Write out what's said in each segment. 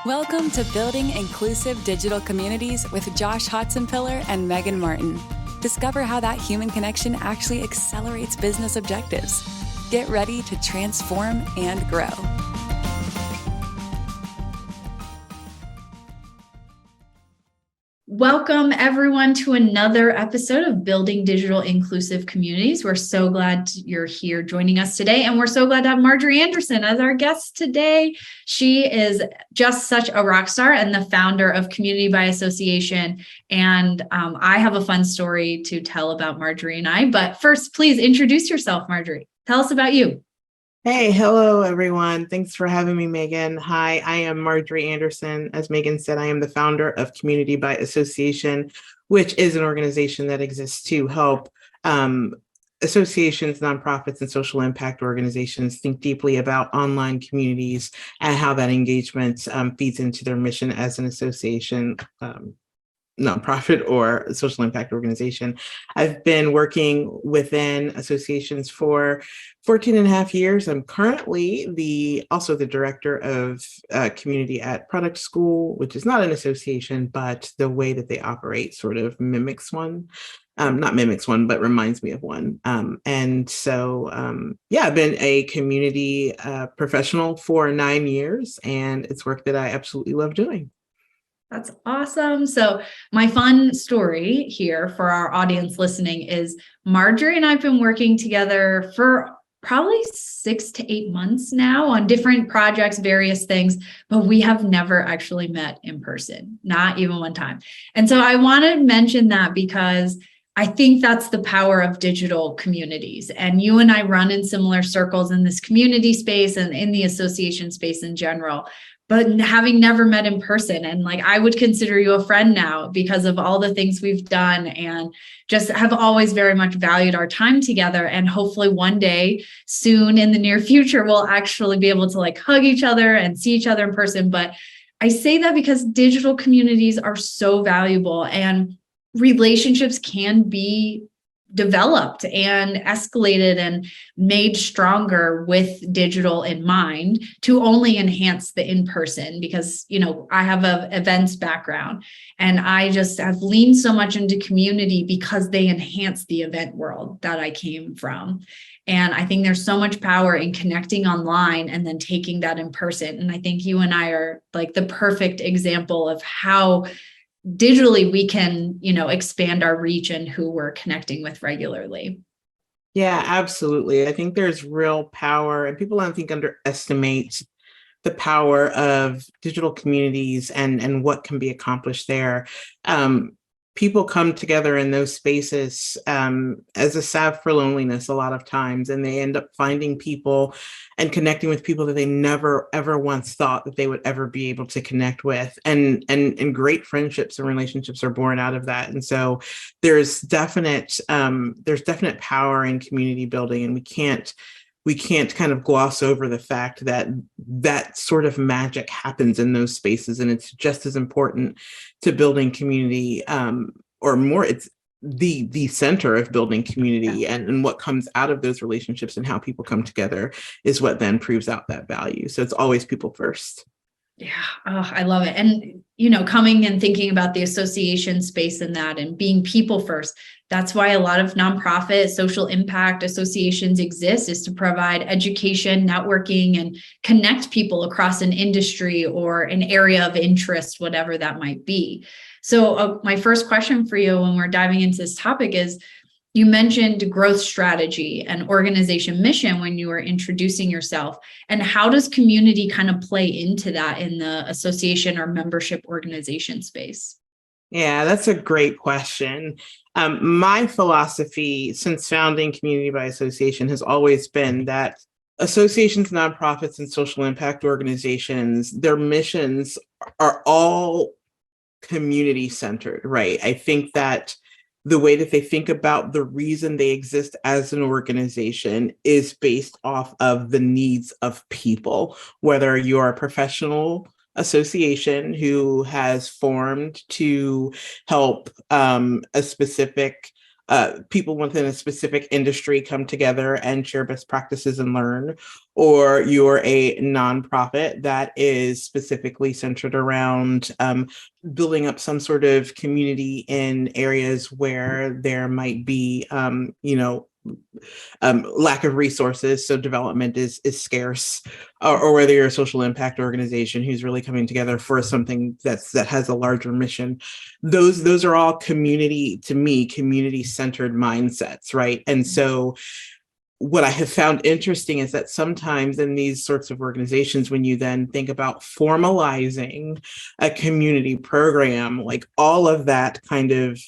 Welcome to Building Inclusive Digital Communities with Josh Hotzenpiller and Megan Martin. Discover how that human connection actually accelerates business objectives. Get ready to transform and grow. Welcome, everyone, to another episode of Building Digital Inclusive Communities. We're so glad you're here joining us today, and we're so glad to have Marjorie Anderson as our guest today. She is just such a rock star and the founder of Community by Association, and I have a fun story to tell about Marjorie and I. But first, please introduce yourself, Marjorie. Tell us about you. Hey, hello, everyone. Thanks for having me, Megan. Hi, I am Marjorie Anderson. As Megan said, I am the founder of Community by Association, which is an organization that exists to help associations, nonprofits, and social impact organizations think deeply about online communities and how that engagement feeds into their mission as an association, nonprofit or social impact organization. I've been working within associations for 14 and a half years. I'm currently also the director of community at Product School, which is not an association, but the way that they operate sort of mimics one. Not mimics one, but reminds me of one. I've been a community professional for 9 years, and it's work that I absolutely love doing. That's awesome. So my fun story here for our audience listening is Marjorie and I have been working together for probably 6 to 8 months now on different projects, various things, but we have never actually met in person, not even one time. And so I want to mention that because I think that's the power of digital communities. And you and I run in similar circles in this community space and in the association space in general. But having never met in person, and I would consider you a friend now because of all the things we've done, and just have always very much valued our time together. And hopefully one day soon in the near future, we'll actually be able to hug each other and see each other in person. But I say that because digital communities are so valuable, and relationships can be developed and escalated and made stronger with digital in mind to only enhance the in-person, because I have an events background and I just have leaned so much into community because they enhance the event world that I came from. And I think there's so much power in connecting online and then taking that in person. And I think you and I are the perfect example of how digitally we can, expand our reach and who we're connecting with regularly. Yeah, absolutely. I think there's real power, and people, I think, underestimate the power of digital communities and what can be accomplished there. People come together in those spaces as a salve for loneliness a lot of times, and they end up finding people and connecting with people that they never, ever once thought that they would ever be able to connect with. And great friendships and relationships are born out of that. And so there's definite power in community building, and we can't kind of gloss over the fact that that sort of magic happens in those spaces. And it's just as important to building community, or more, it's the center of building community. Yeah. And what comes out of those relationships and how people come together is what then proves out that value. So it's always people first. Yeah. Oh, I love it. And, coming and thinking about the association space in that and being people first, that's why a lot of nonprofit social impact associations exist, is to provide education, networking, and connect people across an industry or an area of interest, whatever that might be. So my first question for you when we're diving into this topic is, you mentioned growth strategy and organization mission when you were introducing yourself. And how does community kind of play into that in the association or membership organization space? Yeah, that's a great question. My philosophy since founding Community by Association has always been that associations, nonprofits, and social impact organizations, their missions are all community centered, right? I think that the way that they think about the reason they exist as an organization is based off of the needs of people, whether you're a professional association who has formed to help a specific people within a specific industry come together and share best practices and learn, or you're a nonprofit that is specifically centered around building up some sort of community in areas where there might be, lack of resources, so development is scarce, or whether you're a social impact organization who's really coming together for something that has a larger mission. Those are all community centered mindsets, right? And so what I have found interesting is that sometimes in these sorts of organizations, when you then think about formalizing a community program, like all of that kind of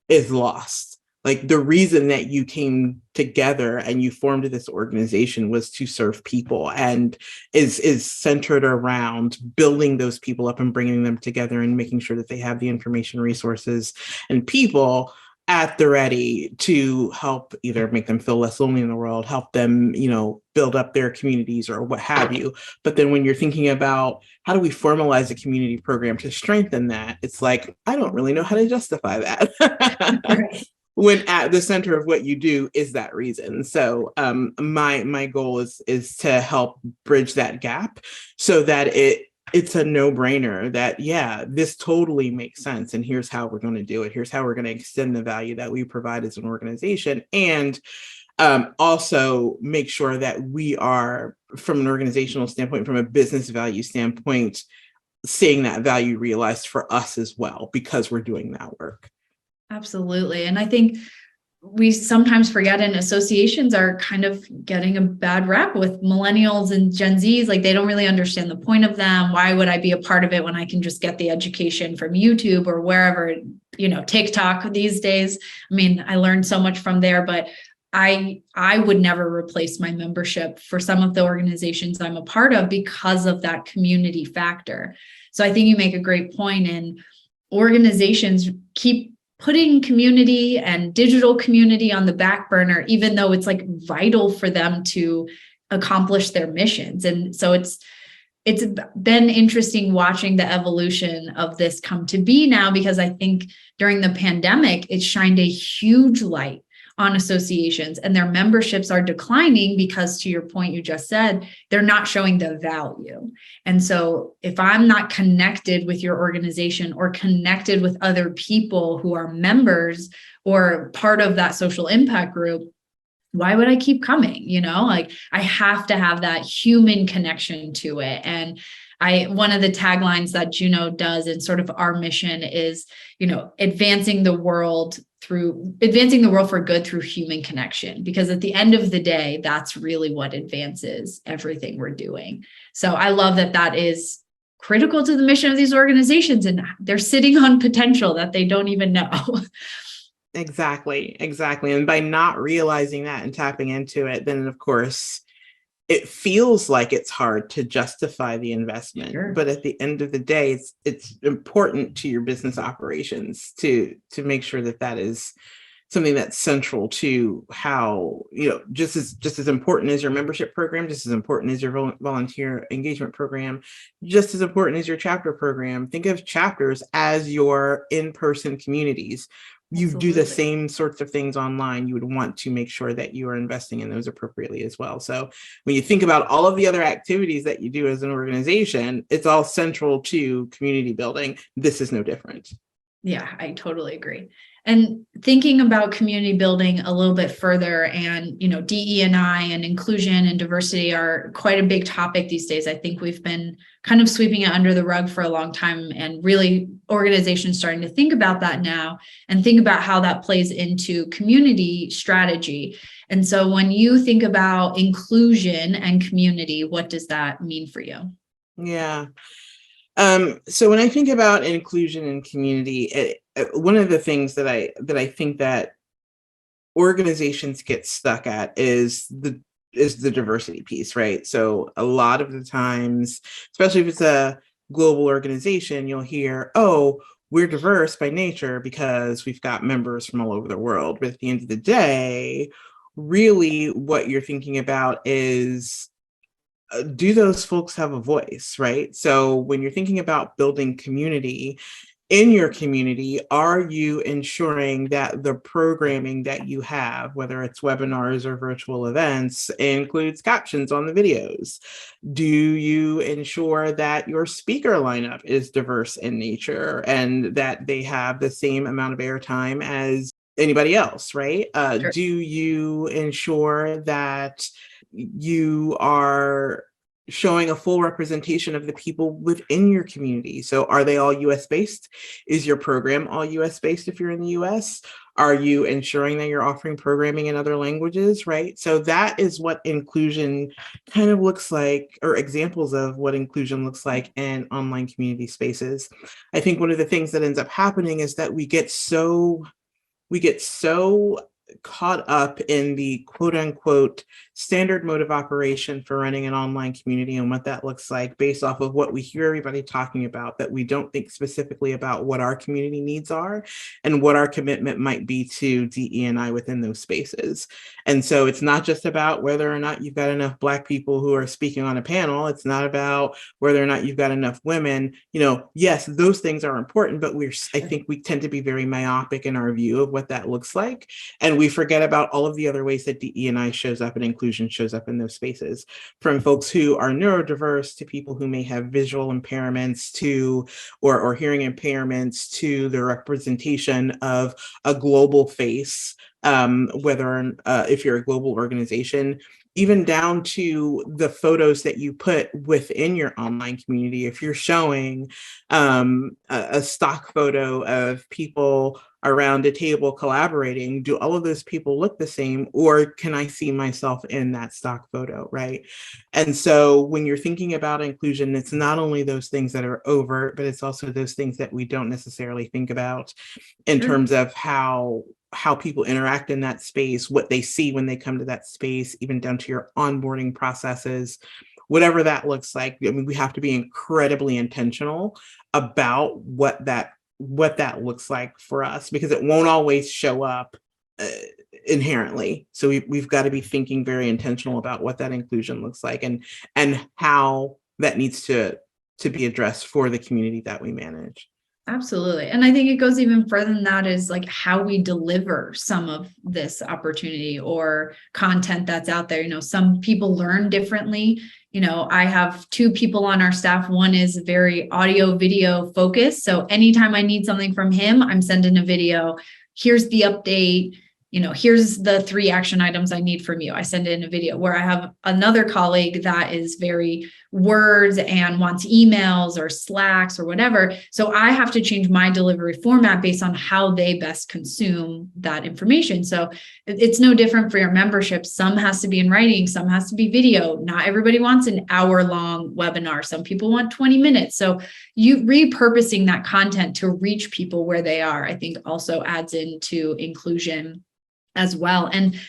is lost. Like the reason that you came together and you formed this organization was to serve people, and is centered around building those people up and bringing them together and making sure that they have the information, resources, and people at the ready to help either make them feel less lonely in the world, help them, build up their communities or what have you. But then when you're thinking about how do we formalize a community program to strengthen that, it's like, I don't really know how to justify that. Right. When at the center of what you do is that reason. So my goal is to help bridge that gap so that it's a no-brainer that, yeah, this totally makes sense. And here's how we're going to do it. Here's how we're going to extend the value that we provide as an organization. And also make sure that we are, from an organizational standpoint, from a business value standpoint, seeing that value realized for us as well, because we're doing that work. Absolutely. And I think we sometimes forget, and associations are kind of getting a bad rap with millennials and Gen Zs. Like, they don't really understand the point of them. Why would I be a part of it when I can just get the education from YouTube or wherever, TikTok these days? I mean, I learned so much from there, but I would never replace my membership for some of the organizations I'm a part of because of that community factor. So I think you make a great point, and organizations keep putting community and digital community on the back burner, even though it's like vital for them to accomplish their missions. And so it's been interesting watching the evolution of this come to be now, because I think during the pandemic, it shined a huge light on associations, and their memberships are declining because, to your point you just said, they're not showing the value. And so if I'm not connected with your organization or connected with other people who are members or part of that social impact group, why would I keep coming? Like, I have to have that human connection to it. And one of the taglines that Juno does in sort of our mission is, advancing the world for good through human connection, because at the end of the day, that's really what advances everything we're doing. So I love that is critical to the mission of these organizations, and they're sitting on potential that they don't even know. Exactly. And by not realizing that and tapping into it, then of course, it feels like it's hard to justify the investment. Sure. But at the end of the day, it's important to your business operations to make sure that is something that's central to how, just as important as your membership program, just as important as your volunteer engagement program, just as important as your chapter program. Think of chapters as your in-person communities. You Absolutely. Do the same sorts of things online. You would want to make sure that you are investing in those appropriately as well. So when you think about all of the other activities that you do as an organization, it's all central to community building. This is no different. Yeah, I totally agree. And thinking about community building a little bit further, and, DE&I and inclusion and diversity are quite a big topic these days. I think we've been kind of sweeping it under the rug for a long time, and really organizations starting to think about that now and think about how that plays into community strategy. And so when you think about inclusion and community, what does that mean for you? Yeah. So when I think about inclusion and community, one of the things that I think that organizations get stuck at is the diversity piece, right? So a lot of the times, especially if it's a global organization, you'll hear, oh, we're diverse by nature because we've got members from all over the world. But at the end of the day, really what you're thinking about is, do those folks have a voice, right? So when you're thinking about building community, in your community, are you ensuring that the programming that you have, whether it's webinars or virtual events, includes captions on the videos? Do you ensure that your speaker lineup is diverse in nature and that they have the same amount of airtime as anybody else, right? Sure. Do you ensure that you are showing a full representation of the people within your community? So are they all US based? Is your program all US based if you're in the US? Are you ensuring that you're offering programming in other languages, right? So that is what inclusion kind of looks like, or examples of what inclusion looks like in online community spaces. I think one of the things that ends up happening is that we get so caught up in the quote unquote standard mode of operation for running an online community and what that looks like based off of what we hear everybody talking about, that we don't think specifically about what our community needs are and what our commitment might be to DE&I within those spaces. And so it's not just about whether or not you've got enough Black people who are speaking on a panel. It's not about whether or not you've got enough women. Yes, those things are important, but I think we tend to be very myopic in our view of what that looks like. And we forget about all of the other ways that DE&I shows up and inclusion shows up in those spaces, from folks who are neurodiverse to people who may have visual impairments or hearing impairments, to the representation of a global face, whether if you're a global organization, even down to the photos that you put within your online community. If you're showing a stock photo of people around a table collaborating, do all of those people look the same, or can I see myself in that stock photo, right? And so when you're thinking about inclusion, it's not only those things that are overt, but it's also those things that we don't necessarily think about in terms of how people interact in that space, what they see when they come to that space, even down to your onboarding processes, whatever that looks like. I mean, we have to be incredibly intentional about what that looks like for us, because it won't always show up inherently. So we've got to be thinking very intentional about what that inclusion looks like and how that needs to be addressed for the community that we manage. Absolutely. And I think it goes even further than that, is like how we deliver some of this opportunity or content that's out there. Some people learn differently. I have two people on our staff. One is very audio video focused. So anytime I need something from him, I'm sending a video. Here's the update. Here's the 3 action items I need from you. I send it in a video. Where I have another colleague that is very words and wants emails or Slacks or whatever. So I have to change my delivery format based on how they best consume that information. So it's no different for your membership. Some has to be in writing, some has to be video. Not everybody wants an hour-long webinar. Some people want 20 minutes. So you repurposing that content to reach people where they are, I think also adds into inclusion as well. And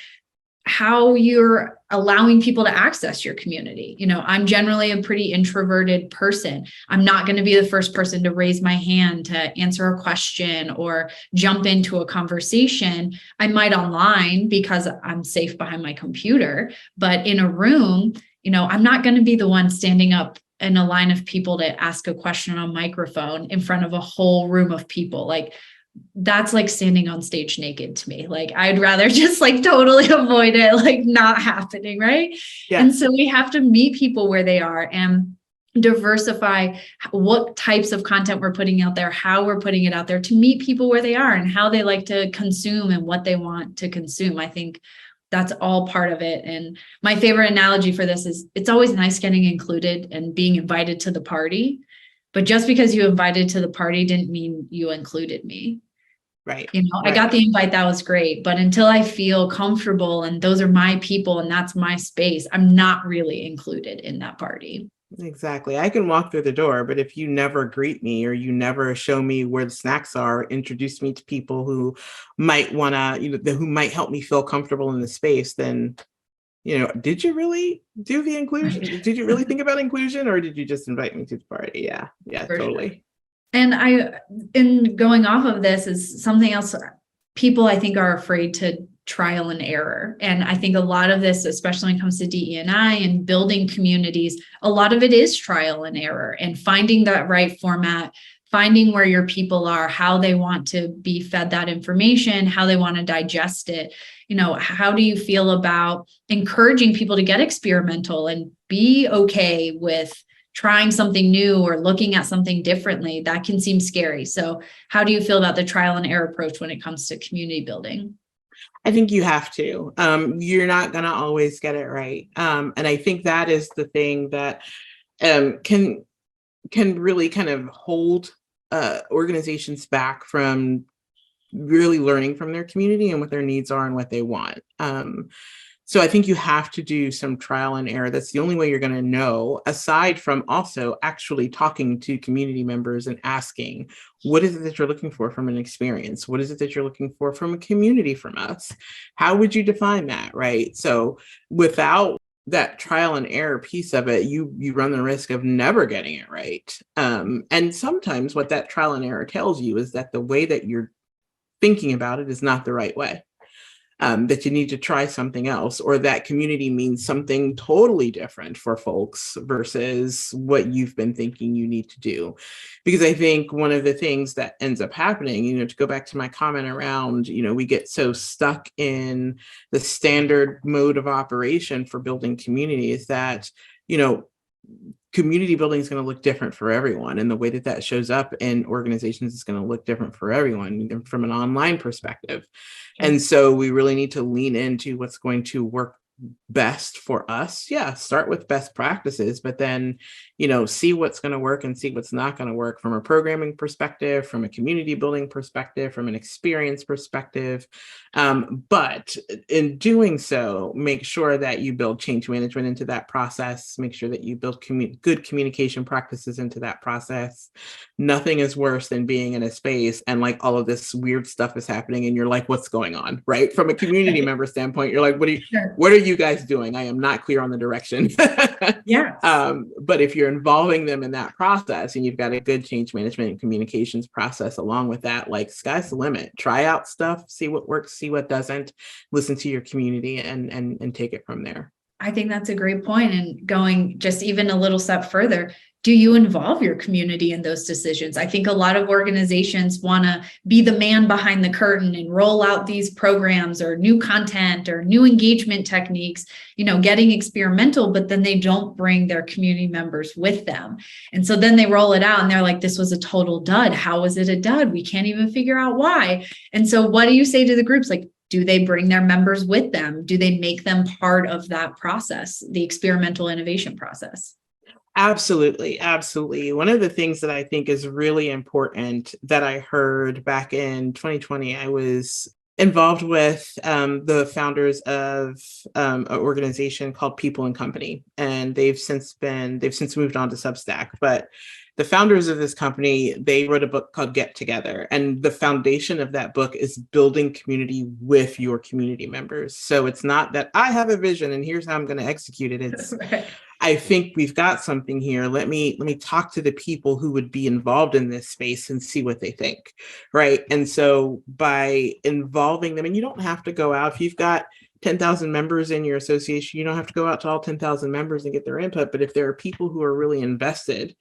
how you're allowing people to access your community. I'm generally a pretty introverted person. I'm not going to be the first person to raise my hand to answer a question or jump into a conversation. I might online because I'm safe behind my computer, but in a room, I'm not going to be the one standing up in a line of people to ask a question on a microphone in front of a whole room of people. Like, that's like standing on stage naked to me. Like, I'd rather just totally avoid it, not happening. Right. Yeah. And so we have to meet people where they are and diversify what types of content we're putting out there, how we're putting it out there to meet people where they are and how they like to consume and what they want to consume. I think that's all part of it. And my favorite analogy for this is it's always nice getting included and being invited to the party. But just because you invited to the party didn't mean you included me. Right. Right. I got the invite. That was great. But until I feel comfortable and those are my people and that's my space, I'm not really included in that party. Exactly. I can walk through the door, but if you never greet me or you never show me where the snacks are, introduce me to people who might want to, who might help me feel comfortable in the space, then, did you really do the inclusion? Right. Did you really think about inclusion, or did you just invite me to the party? Yeah. Yeah, for totally. Sure. And in going off of this is something else. People, I think, are afraid to trial and error. And I think a lot of this, especially when it comes to DE&I and building communities, a lot of it is trial and error and finding that right format, finding where your people are, how they want to be fed that information, how they want to digest it. How do you feel about encouraging people to get experimental and be okay with trying something new or looking at something differently? That can seem scary. So how do you feel about the trial and error approach when it comes to community building? I think you have to. You're not going to always get it right. And I think that is the thing that can really kind of hold organizations back from really learning from their community and what their needs are and what they want. So I think you have to do some trial and error. That's the only way you're going to know, aside from also actually talking to community members and asking, what is it that you're looking for from an experience? What is it that you're looking for from a community from us? How would you define that, right? So without that trial and error piece of it, you run the risk of never getting it right. And sometimes what that trial and error tells you is that the way that you're thinking about it is not the right way. That you need to try something else, or that community means something totally different for folks versus what you've been thinking you need to do. Because I think one of the things that ends up happening, to go back to my comment around, we get so stuck in the standard mode of operation for building community is that, community building is going to look different for everyone. And the way that that shows up in organizations is going to look different for everyone from an online perspective. And so we really need to lean into what's going to work best for us. Yeah, start with best practices, but then, see what's going to work and see what's not going to work from a programming perspective, from a community building perspective, from an experience perspective. But in doing so, make sure that you build change management into that process. Make sure that you build good communication practices into that process. Nothing is worse than being in a space and like all of this weird stuff is happening and you're like, what's going on, right? From a community member standpoint, you're like, what are you guys doing? I am not clear on the direction. Yeah. But if you're involving them in that process and you've got a good change management and communications process along with that, like sky's the limit. Try out stuff, see what works, see what doesn't, listen to your community and take it from there. I think that's a great point. And going just even a little step further, do you involve your community in those decisions? I think a lot of organizations want to be the man behind the curtain and roll out these programs or new content or new engagement techniques, getting experimental, but then they don't bring their community members with them. And so then they roll it out and they're like, this was a total dud. How was it a dud? We can't even figure out why. And so what do you say to the groups? Like, do they bring their members with them? Do they make them part of that process, the experimental innovation process? Absolutely. Absolutely. One of the things that I think is really important that I heard back in 2020, I was involved with the founders of an organization called People and Company, and they've since moved on to Substack. But the founders of this company, they wrote a book called Get Together. And the foundation of that book is building community with your community members. So it's not that I have a vision and here's how I'm going to execute it. It's I think we've got something here. Let me talk to the people who would be involved in this space and see what they think, right? And so by involving them, and you don't have to go out, if you've got 10,000 members in your association, you don't have to go out to all 10,000 members and get their input. But if there are people who are really invested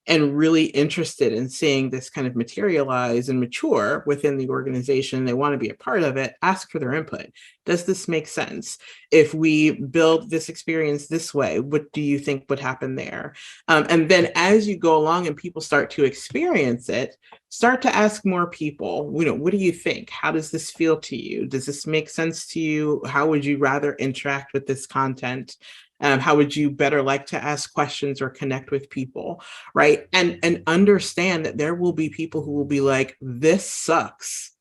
and really interested in seeing this kind of materialize and mature within the organization, they want to be a part of it, ask for their input. Does this make sense? If we build this experience this way, what do you think would happen there? And then as you go along and people start to experience it, start to ask more people, what do you think? How does this feel to you? Does this make sense to you? How would you rather interact with this content? How would you better like to ask questions or connect with people, right? And understand that there will be people who will be like, this sucks.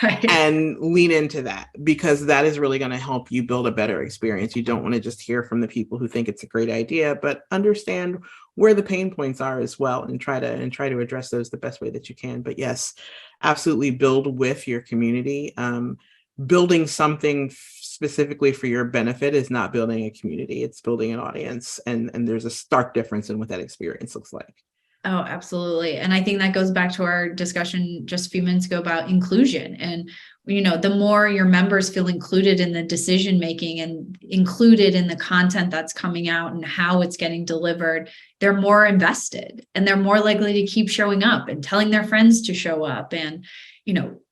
Right. And lean into that, because that is really going to help you build a better experience. You don't want to just hear from the people who think it's a great idea, but understand where the pain points are as well and try to address those the best way that you can. But yes, absolutely build with your community. Building something specifically for your benefit is not building a community, it's building an audience. And there's a stark difference in what that experience looks like. Oh, absolutely. And I think that goes back to our discussion just a few minutes ago about inclusion and the more your members feel included in the decision making and included in the content that's coming out and how it's getting delivered, they're more invested and they're more likely to keep showing up and telling their friends to show up. And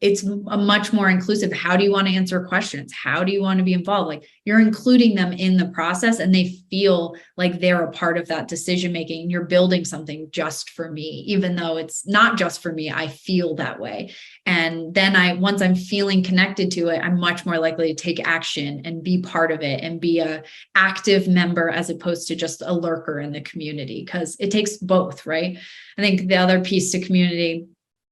it's a much more inclusive. How do you want to answer questions? How do you want to be involved? Like, you're including them in the process and they feel like they're a part of that decision making. You're building something just for me, even though it's not just for me. I feel that way. And then once I'm feeling connected to it, I'm much more likely to take action and be part of it and be a active member as opposed to just a lurker in the community, because it takes both, right? I think the other piece to community,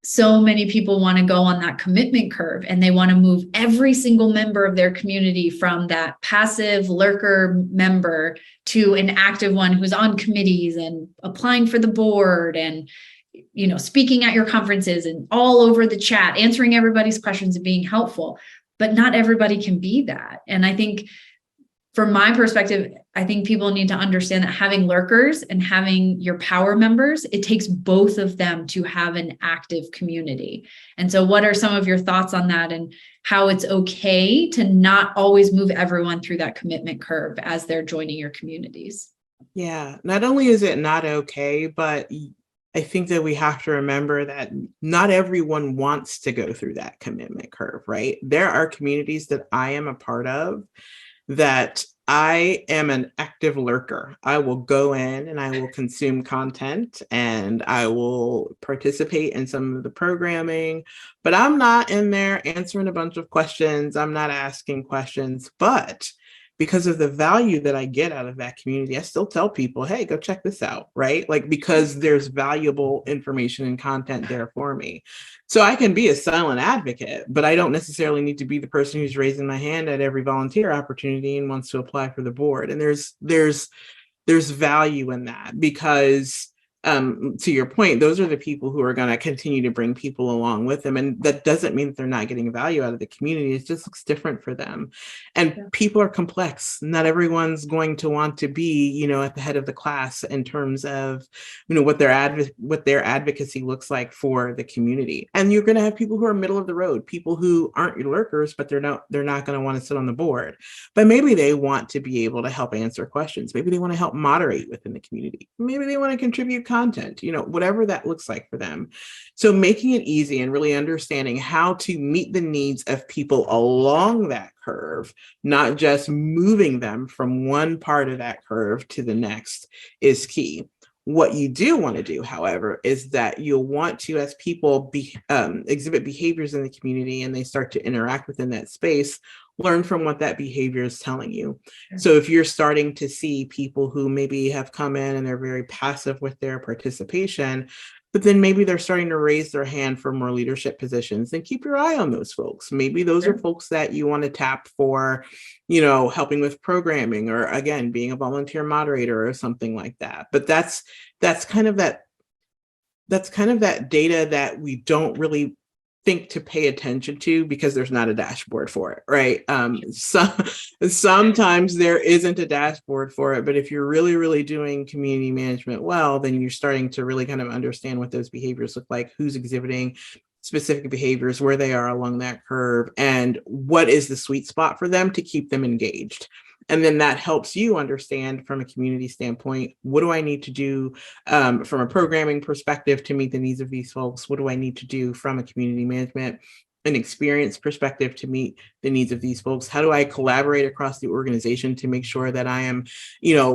so many people want to go on that commitment curve and they want to move every single member of their community from that passive lurker member to an active one who's on committees and applying for the board and speaking at your conferences and all over the chat, answering everybody's questions and being helpful. But not everybody can be that. And I think from my perspective, I think people need to understand that having lurkers and having your power members, it takes both of them to have an active community. And so what are some of your thoughts on that and how it's okay to not always move everyone through that commitment curve as they're joining your communities? Yeah, not only is it not okay, but I think that we have to remember that not everyone wants to go through that commitment curve, right? There are communities that I am a part of that I am an active lurker. I will go in and I will consume content and I will participate in some of the programming, but I'm not in there answering a bunch of questions. I'm not asking questions, but because of the value that I get out of that community, I still tell people, hey, go check this out, right? Like, because there's valuable information and content there for me. So I can be a silent advocate, but I don't necessarily need to be the person who's raising my hand at every volunteer opportunity and wants to apply for the board. And there's value in that because to your point, those are the people who are going to continue to bring people along with them. And that doesn't mean that they're not getting value out of the community. It just looks different for them. And people are complex. Not everyone's going to want to be, at the head of the class in terms of, what their advocacy looks like for the community. And you're going to have people who are middle of the road, people who aren't your lurkers, but they're not going to want to sit on the board. But maybe they want to be able to help answer questions. Maybe they want to help moderate within the community. Maybe they want to contribute content, whatever that looks like for them. So making it easy and really understanding how to meet the needs of people along that curve, not just moving them from one part of that curve to the next, is key. What you do want to do, however, is that you'll want to, as people exhibit behaviors in the community and they start to interact within that space, learn from what that behavior is telling you. Sure. So if you're starting to see people who maybe have come in and they're very passive with their participation, but then maybe they're starting to raise their hand for more leadership positions, then keep your eye on those folks. Maybe those are folks that you want to tap for, helping with programming or, again, being a volunteer moderator or something like that. But that's kind of that data that we don't really think to pay attention to because there's not a dashboard for it, right? Sometimes there isn't a dashboard for it, but if you're really, really doing community management well, then you're starting to really kind of understand what those behaviors look like, who's exhibiting specific behaviors, where they are along that curve, and what is the sweet spot for them to keep them engaged. And then that helps you understand from a community standpoint, what do I need to do from a programming perspective to meet the needs of these folks? What do I need to do from a community management and experience perspective to meet the needs of these folks? How do I collaborate across the organization to make sure that I am,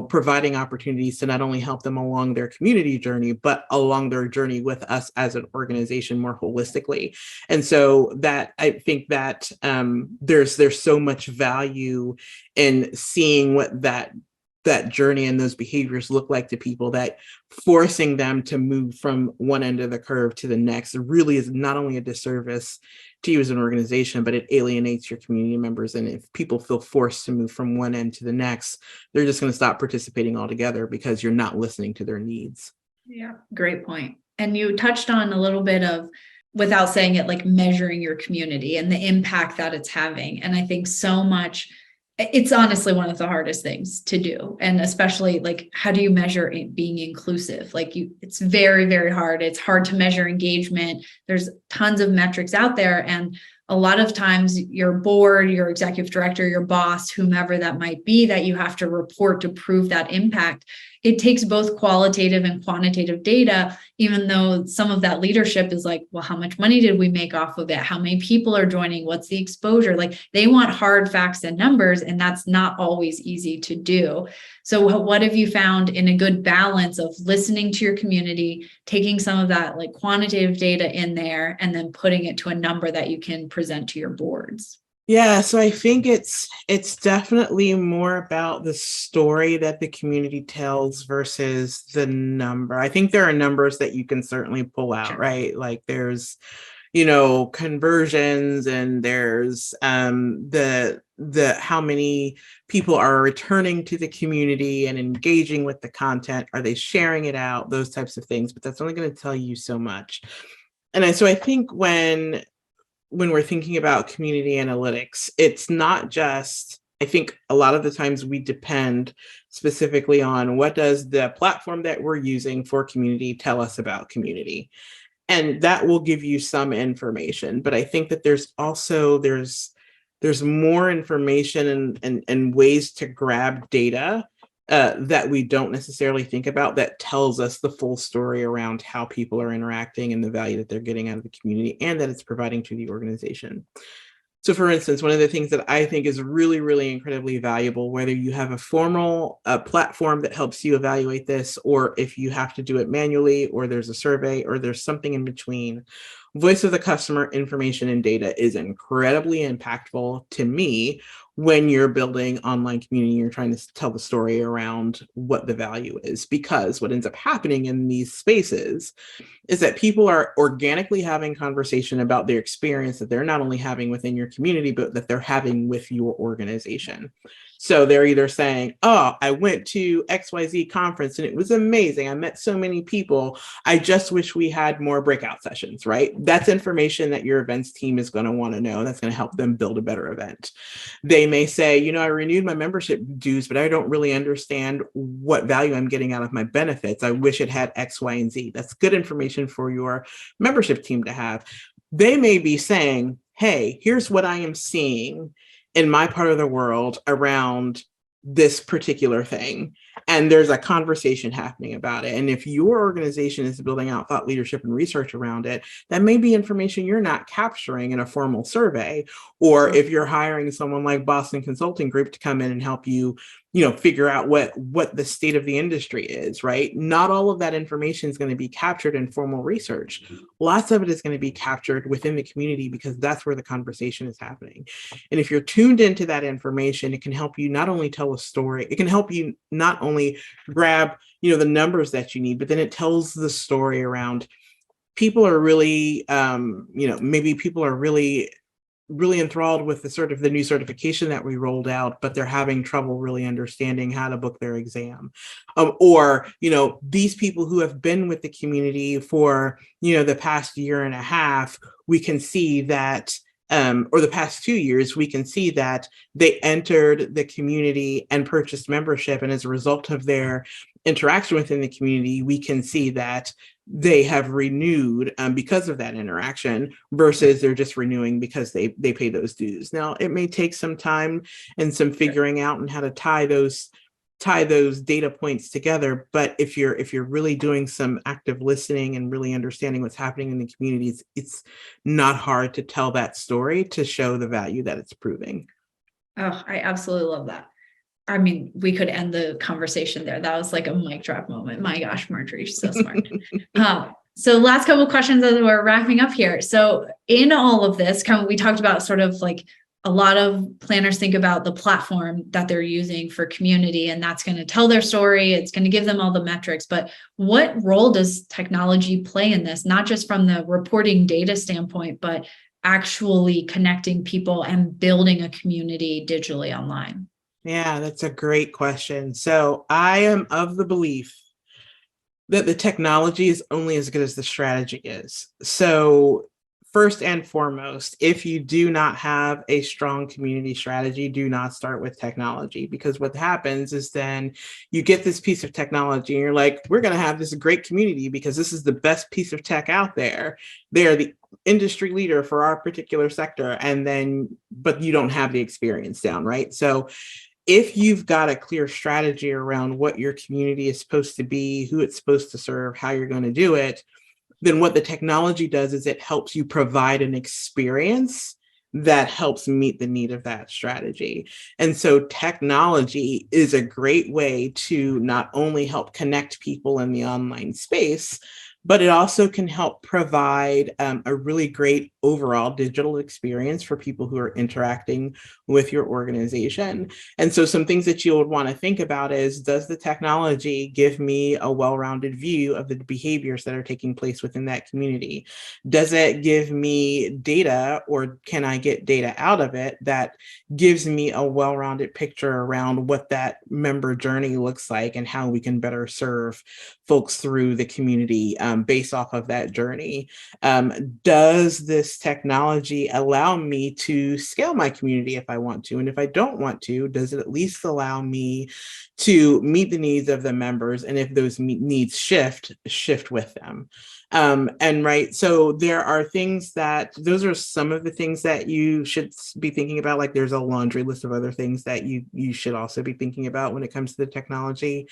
providing opportunities to not only help them along their community journey, but along their journey with us as an organization more holistically? And so that I think that there's so much value in seeing what that journey and those behaviors look like to people, that forcing them to move from one end of the curve to the next really is not only a disservice to you as an organization, but it alienates your community members. And if people feel forced to move from one end to the next, they're just going to stop participating altogether because you're not listening to their needs. Yeah, great point. And you touched on a little bit of, without saying it, like measuring your community and the impact that it's having. And I think so much, it's honestly one of the hardest things to do. And especially like, how do you measure it being inclusive? It's very, very hard. It's hard to measure engagement. There's tons of metrics out there. And a lot of times your board, your executive director, your boss, whomever that might be, that you have to report to prove that impact. It takes both qualitative and quantitative data, even though some of that leadership is like, well, how much money did we make off of it? How many people are joining? What's the exposure? Like, they want hard facts and numbers, and that's not always easy to do. So what have you found in a good balance of listening to your community, taking some of that like quantitative data in there, and then putting it to a number that you can present to your boards? Yeah, so I think it's definitely more about the story that the community tells versus the number. I think there are numbers that you can certainly pull out, right? Like there's, conversions, and there's the how many people are returning to the community and engaging with the content. Are they sharing it out? Those types of things, but that's only going to tell you so much. So I think when we're thinking about community analytics, it's not just, I think a lot of the times we depend specifically on what does the platform that we're using for community tell us about community. And that will give you some information. But I think that there's more information and ways to grab data that we don't necessarily think about that tells us the full story around how people are interacting and the value that they're getting out of the community and that it's providing to the organization. So for instance, one of the things that I think is really, really incredibly valuable, whether you have a formal platform that helps you evaluate this, or if you have to do it manually, or there's a survey, or there's something in between, voice of the customer information and data is incredibly impactful to me when you're building online community, you're trying to tell the story around what the value is. Because what ends up happening in these spaces is that people are organically having conversation about their experience that they're not only having within your community, but that they're having with your organization. So they're either saying, oh, I went to XYZ conference and it was amazing. I met so many people. I just wish we had more breakout sessions, right? That's information that your events team is going to want to know. That's going to help them build a better event. They may say, I renewed my membership dues, but I don't really understand what value I'm getting out of my benefits. I wish it had X, Y, and Z. That's good information for your membership team to have. They may be saying, hey, here's what I am seeing in my part of the world around this particular thing. And there's a conversation happening about it. And if your organization is building out thought leadership and research around it, that may be information you're not capturing in a formal survey. Or if you're hiring someone like Boston Consulting Group to come in and help you, figure out what the state of the industry is, right? Not all of that information is going to be captured in formal research. Lots of it is going to be captured within the community because that's where the conversation is happening. And if you're tuned into that information, it can help you not only tell a story, it can help you not only grab, the numbers that you need, but then it tells the story around people are really, maybe people are really enthralled with the new certification that we rolled out, but they're having trouble really understanding how to book their exam. Or these people who have been with the community for, the past year and a half, we can see that, or the past 2 years, we can see that they entered the community and purchased membership. And as a result of their interaction within the community, we can see that they have renewed because of that interaction versus they're just renewing because they pay those dues. Now, it may take some time and some figuring out and how to tie those data points together. But if you're really doing some active listening and really understanding what's happening in the communities, it's not hard to tell that story to show the value that it's proving. Oh, I absolutely love that. I mean, we could end the conversation there. That was like a mic drop moment. My gosh, Marjorie, she's so smart. So last couple of questions as we're wrapping up here. So in all of this, we talked about sort of like a lot of planners think about the platform that they're using for community, and that's going to tell their story. It's going to give them all the metrics. But what role does technology play in this? Not just from the reporting data standpoint, but actually connecting people and building a community digitally online? Yeah, that's a great question. So I am of the belief that the technology is only as good as the strategy is. So first and foremost, if you do not have a strong community strategy, do not start with technology, because what happens is then you get this piece of technology and you're like, we're going to have this great community because this is the best piece of tech out there. They're the industry leader for our particular sector. And then, but you don't have the experience down, right? So if you've got a clear strategy around what your community is supposed to be, who it's supposed to serve, how you're going to do it, then what the technology does is it helps you provide an experience that helps meet the need of that strategy. And so technology is a great way to not only help connect people in the online space, but it also can help provide a really great overall digital experience for people who are interacting with your organization. And so some things that you would want to think about is, does the technology give me a well-rounded view of the behaviors that are taking place within that community? Does it give me data, or can I get data out of it that gives me a well-rounded picture around what that member journey looks like and how we can better serve folks through the community based off of that journey? Does this technology allow me to scale my community if I want to? And if I don't want to, does it at least allow me to meet the needs of the members? And if those needs shift with them. And right, so there are things that, those are some of the things that you should be thinking about. Like there's a laundry list of other things that you should also be thinking about when it comes to the technology.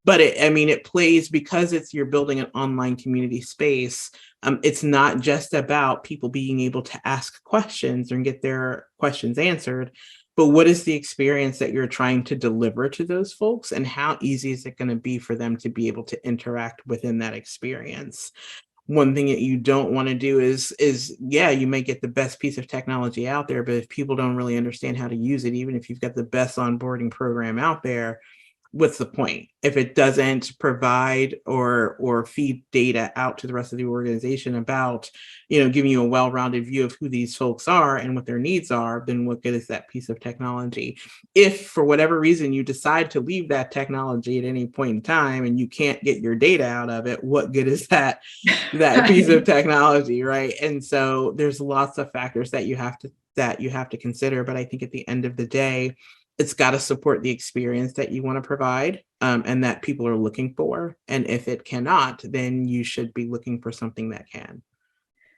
But it plays, because you're building an online community space. It's not just about people being able to ask questions and get their questions answered, but what is the experience that you're trying to deliver to those folks, and how easy is it going to be for them to be able to interact within that experience? One thing that you don't want to do is you may get the best piece of technology out there, but if people don't really understand how to use it, even if you've got the best onboarding program out there, what's the point if it doesn't provide or feed data out to the rest of the organization about, giving you a well-rounded view of who these folks are and what their needs are? Then what good is that piece of technology? If for whatever reason you decide to leave that technology at any point in time and you can't get your data out of it, what good is that piece of technology, right? And so there's lots of factors that you have to consider. But I think at the end of the day, it's got to support the experience that you want to provide and that people are looking for. And if it cannot, then you should be looking for something that can.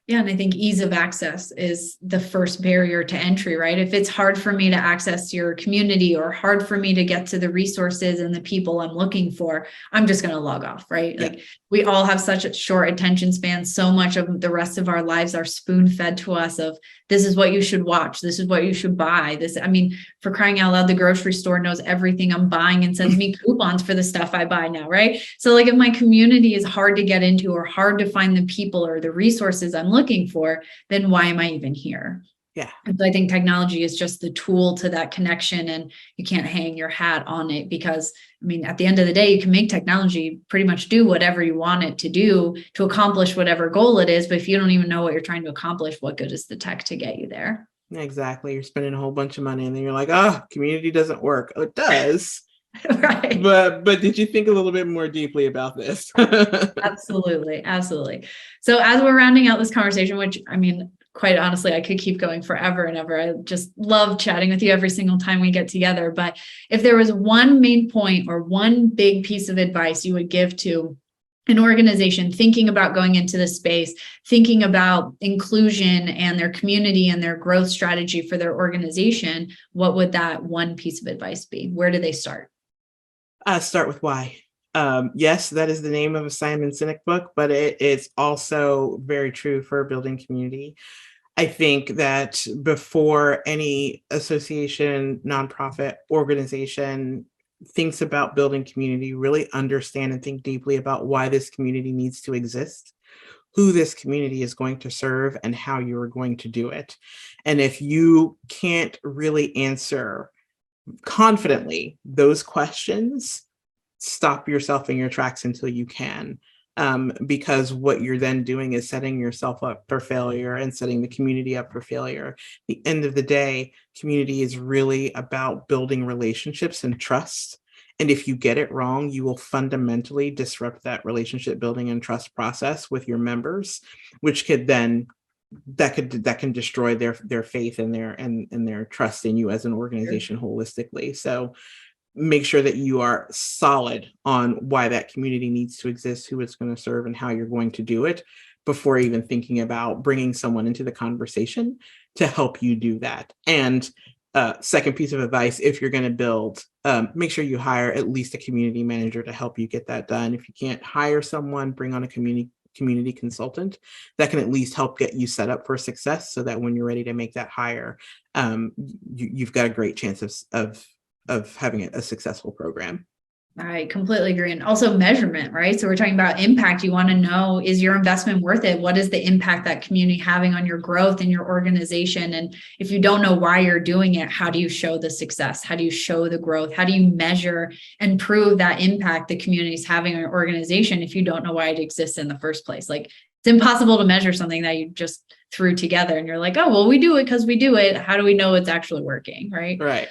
Yeah, and I think ease of access is the first barrier to entry, right? If it's hard for me to access your community or hard for me to get to the resources and the people I'm looking for, I'm just going to log off, right? Yeah. Like we all have such a short attention span. So much of the rest of our lives are spoon fed to us of, this is what you should watch. This is what you should buy. For crying out loud, the grocery store knows everything I'm buying and sends me coupons for the stuff I buy now, right? So like if my community is hard to get into or hard to find the people or the resources I'm looking for, then why am I even here? Yeah. And so I think technology is just the tool to that connection, and you can't hang your hat on it because, at the end of the day, you can make technology pretty much do whatever you want it to do to accomplish whatever goal it is. But if you don't even know what you're trying to accomplish, what good is the tech to get you there? Exactly. You're spending a whole bunch of money and then you're like, oh, community doesn't work. Oh, it does. Right. But did you think a little bit more deeply about this? Absolutely. So as we're rounding out this conversation, which quite honestly, I could keep going forever and ever. I just love chatting with you every single time we get together. But if there was one main point or one big piece of advice you would give to an organization thinking about going into the space, thinking about inclusion and their community and their growth strategy for their organization, what would that one piece of advice be? Where do they start? Start with why. Yes, that is the name of a Simon Sinek book, but it's also very true for building community. I think that before any association, nonprofit organization thinks about building community, really understand and think deeply about why this community needs to exist, who this community is going to serve, and how you are going to do it. And if you can't really answer confidently those questions, stop yourself in your tracks until you can. Because what you're then doing is setting yourself up for failure and setting the community up for failure. At the end of the day, community is really about building relationships and trust. And if you get it wrong, you will fundamentally disrupt that relationship building and trust process with your members, which could then that can destroy their faith and their trust in you as an organization holistically. So make sure that you are solid on why that community needs to exist, who it's going to serve, and how you're going to do it before even thinking about bringing someone into the conversation to help you do that. And second piece of advice, if you're going to build, make sure you hire at least a community manager to help you get that done. If you can't hire someone, bring on a community consultant that can at least help get you set up for success, so that when you're ready to make that hire, you've got a great chance of having a successful program. I completely agree. And also measurement, right? So we're talking about impact. You want to know, is your investment worth it? What is the impact that community having on your growth and your organization? And if you don't know why you're doing it, how do you show the success? How do you show the growth? How do you measure and prove that impact the community is having on your organization if you don't know why it exists in the first place? Like, it's impossible to measure something that you just threw together and you're like, oh, well, we do it because we do it. How do we know it's actually working? Right. Right.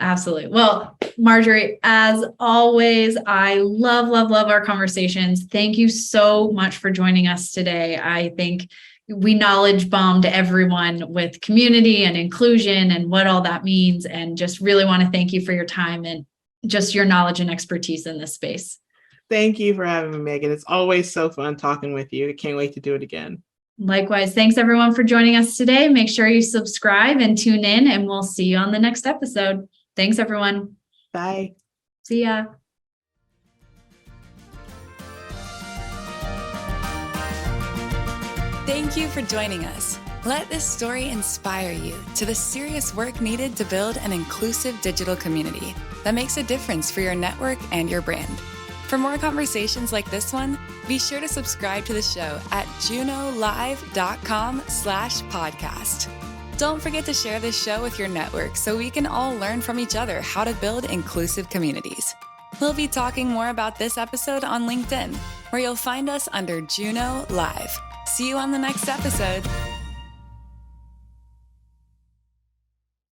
Absolutely. Well, Marjorie, as always, I love our conversations. Thank you so much for joining us today. I think we knowledge bombed everyone with community and inclusion and what all that means. And just really want to thank you for your time and just your knowledge and expertise in this space. Thank you for having me, Megan. It's always so fun talking with you. I can't wait to do it again. Likewise. Thanks everyone for joining us today. Make sure you subscribe and tune in, and we'll see you on the next episode. Thanks, everyone. Bye. See ya. Thank you for joining us. Let this story inspire you to the serious work needed to build an inclusive digital community that makes a difference for your network and your brand. For more conversations like this one, be sure to subscribe to the show at junolive.com/podcast. Don't forget to share this show with your network so we can all learn from each other how to build inclusive communities. We'll be talking more about this episode on LinkedIn, where you'll find us under Juno Live. See you on the next episode.